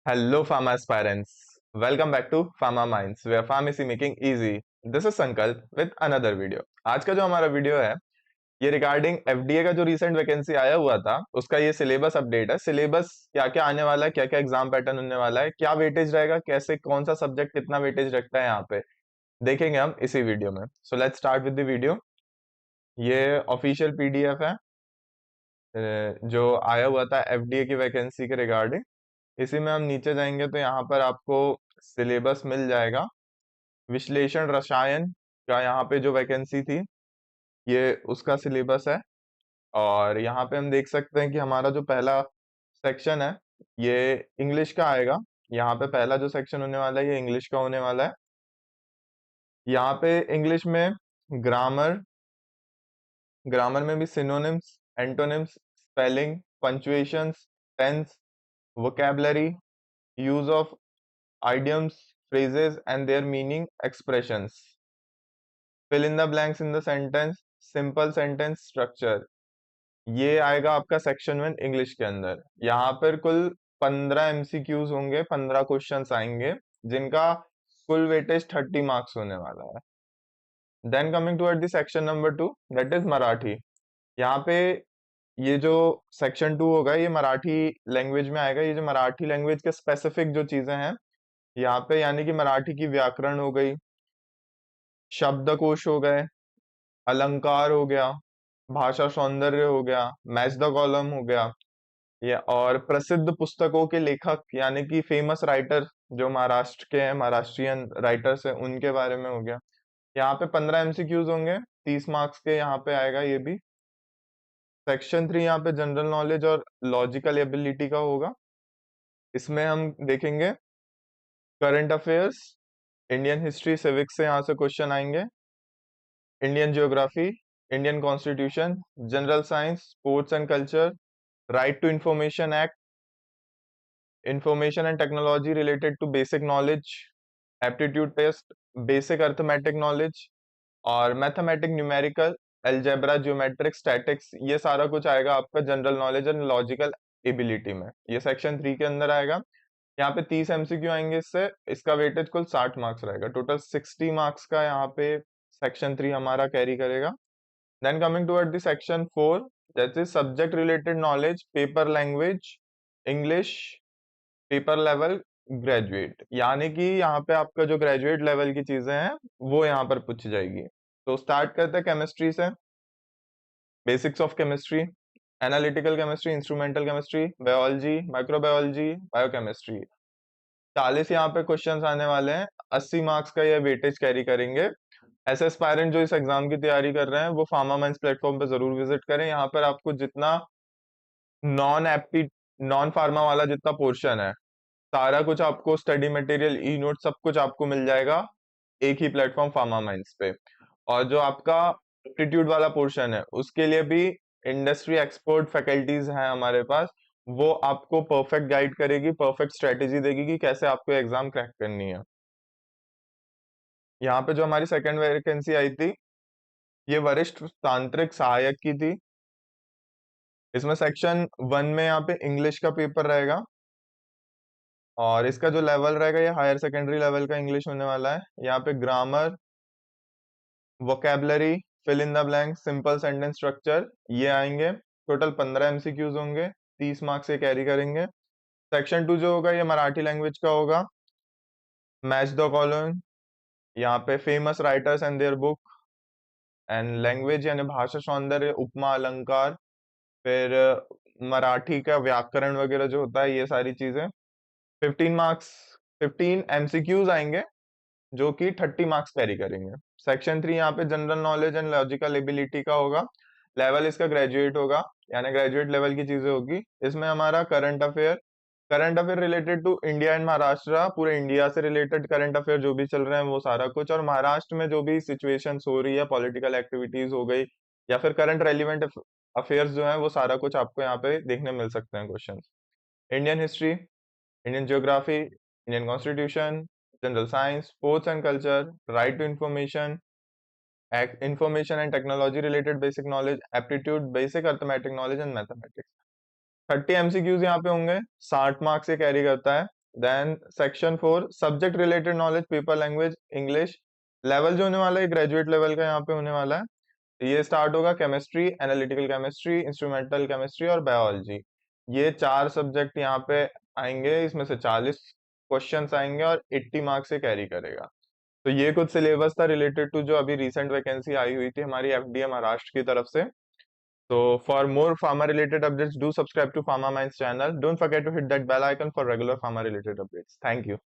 Hello, pharma aspirants. Welcome back to Pharma Minds, where pharmacy making easy. This is Sankalp with another video. आज का जो हमारा video है ये regarding FDA का जो रिसेंट वैकेंसी आया हुआ था उसका ये सिलेबस अपडेट है। सिलेबस क्या क्या आने वाला है, क्या क्या एग्जाम पैटर्न होने वाला है, क्या वेटेज रहेगा, कैसे कौन सा सब्जेक्ट कितना वेटेज रखता है, यहाँ पे देखेंगे हम इसी वीडियो में। So let's start with the video. ये ऑफिशियल पीडीएफ है जो आया हुआ था एफडीए की वैकेंसी के रिगार्डिंग। इसी में हम नीचे जाएंगे तो यहाँ पर आपको सिलेबस मिल जाएगा। विश्लेषण रसायन का यहाँ पे जो वैकेंसी थी ये उसका सिलेबस है। और यहाँ पे हम देख सकते हैं कि हमारा जो पहला सेक्शन है ये इंग्लिश का आएगा। यहाँ पे पहला जो सेक्शन होने वाला है ये इंग्लिश का होने वाला है। यहाँ पे इंग्लिश में ग्रामर ग्रामर में भी synonyms, antonyms, spelling, punctuations, tense, vocabulary, use of idioms, phrases and their meaning, expressions. Fill in the blanks in the sentence, simple sentence structure. ये आएगा आपका सेक्शन 1 इंग्लिश के अंदर। यहाँ पर कुल 15 एमसीक्यूज होंगे, 15 क्वेश्चंस आएंगे जिनका कुल वेटेज 30 मार्क्स होने वाला है। Then coming toward the section number 2 that is Marathi. यहाँ पे ये जो सेक्शन 2 होगा ये मराठी लैंग्वेज में आएगा। ये जो मराठी लैंग्वेज के स्पेसिफिक जो चीजें हैं यहाँ पे, यानी कि मराठी की व्याकरण हो गई, शब्दकोश हो गए, अलंकार हो गया, भाषा सौंदर्य हो गया, मैच द कॉलम हो गया, ये और प्रसिद्ध पुस्तकों के लेखक यानी कि फेमस राइटर जो महाराष्ट्र के हैं, महाराष्ट्रियन राइटर्स हैं, उनके बारे में हो गया। यहाँ पे 15 एमसीक्यूज होंगे, 30 मार्क्स के यहाँ पे आएगा ये भी। सेक्शन 3 यहाँ पे जनरल नॉलेज और लॉजिकल एबिलिटी का होगा। इसमें हम देखेंगे current affairs, Indian history, civics से यहाँ से क्वेश्चन आएंगे, Indian geography, Indian constitution, general science, sports and culture, right to information act, information and technology related to basic knowledge, aptitude test, basic arithmetic knowledge और mathematic, numerical, algebra, geometric, statics, ये सारा कुछ आएगा आपका general knowledge and logical ability में। ये section 3 के अंदर आएगा। यहाँ पे 30 एमसीक्यू आएंगे, इससे इसका वेटेज कुल 60 मार्क्स रहेगा। टोटल 60 मार्क्स का यहाँ पे सेक्शन 3 हमारा कैरी करेगा। Then coming toward the section 4, that is subject related knowledge, paper language, English, paper level, graduate, यानी कि यहाँ पे आपका जो ग्रेजुएट लेवल की चीजें हैं वो यहाँ पर पूछी जाएगी। तो स्टार्ट करते हैं केमिस्ट्री से। Basics of chemistry, analytical chemistry, instrumental chemistry, biology, microbiology, biochemistry. 40 यहाँ पे क्वेश्चंस आने वाले हैं। 80 मार्क्स का ये वेटेज कैरी करेंगे। ऐसे एस्पायरेंट जो इस एग्जाम की तैयारी कर रहे हैं वो फार्मा माइंस प्लेटफॉर्म पे जरूर विजिट करें। यहाँ पर आपको जितना नॉन फार्मा वाला जितना पोर्शन है सारा कुछ आपको, स्टडी मटेरियल, ई नोट, सब कुछ आपको मिल जाएगा एक ही प्लेटफॉर्म फार्मा माइंस पे। और जो आपका एप्टीट्यूड वाला पोर्शन है उसके लिए भी इंडस्ट्री एक्सपर्ट फैकल्टीज हैं हमारे पास। वो आपको परफेक्ट गाइड करेगी, परफेक्ट स्ट्रेटेजी देगी कि कैसे आपको एग्जाम क्रैक करनी है। यहाँ पे जो हमारी सेकंड वैकेंसी आई थी ये वरिष्ठ तांत्रिक सहायक की थी। इसमें सेक्शन 1 में यहाँ पे इंग्लिश का पेपर रहेगा और इसका जो लेवल रहेगा ये हायर सेकेंडरी लेवल का इंग्लिश होने वाला है। यहाँ पे grammar, vocabulary, fill in the blank, simple sentence structure ये आएंगे। टोटल 15 एमसीक्यूज होंगे, 30 मार्क्स से कैरी करेंगे। सेक्शन 2 जो होगा ये मराठी लैंग्वेज का होगा। मैच द कॉलम, यहाँ पे famous writers and their book, and language यानी भाषा सौंदर्य, उपमा, अलंकार, फिर मराठी का व्याकरण वगैरह जो होता है ये सारी चीजें। 15 मार्क्स, 15 एमसीक्यूज आएंगे जो कि 30 मार्क्स कैरी करेंगे। सेक्शन 3 यहाँ पे general knowledge and logical ability का होगा। लेवल इसका ग्रेजुएट होगा, यानी ग्रेजुएट लेवल की चीजें होगी। इसमें हमारा current affair related to India and Maharashtra, पूरे इंडिया से रिलेटेड करंट अफेयर जो भी चल रहे हैं वो सारा कुछ, और महाराष्ट्र में जो भी सिचुएशंस हो रही है, पॉलिटिकल एक्टिविटीज हो गई या फिर करंट रेलिवेंट अफेयर्स जो है वो सारा कुछ आपको यहाँ पे देखने मिल सकते हैं question. Indian history, Indian geography, Indian constitution, general science, sports and culture, right to information, information and technology related basic knowledge, aptitude, basic arithmetic knowledge and mathematics. 30 MCQs यहाँ पे होंगे, 60 मार्क्स से कैरी करता है। Then section 4 subject related knowledge, paper language, English. Level जो होने वाला है ग्रेजुएट लेवल का यहाँ पे होने वाला है। ये स्टार्ट होगा chemistry, analytical chemistry, instrumental chemistry और बायोलॉजी। ये 4 सब्जेक्ट यहाँ पे आएंगे, इसमें से 40 क्वेश्चंस आएंगे और 80 मार्क्स से कैरी करेगा। तो ये कुछ सिलेबस था रिलेटेड टू जो अभी रिसेंट वैकेंसी आई हुई थी हमारी एफडीए महाराष्ट्र की तरफ से। So for more pharma related updates, do subscribe to Pharma Minds channel. Don't forget to hit that bell icon for regular pharma related updates. Thank you.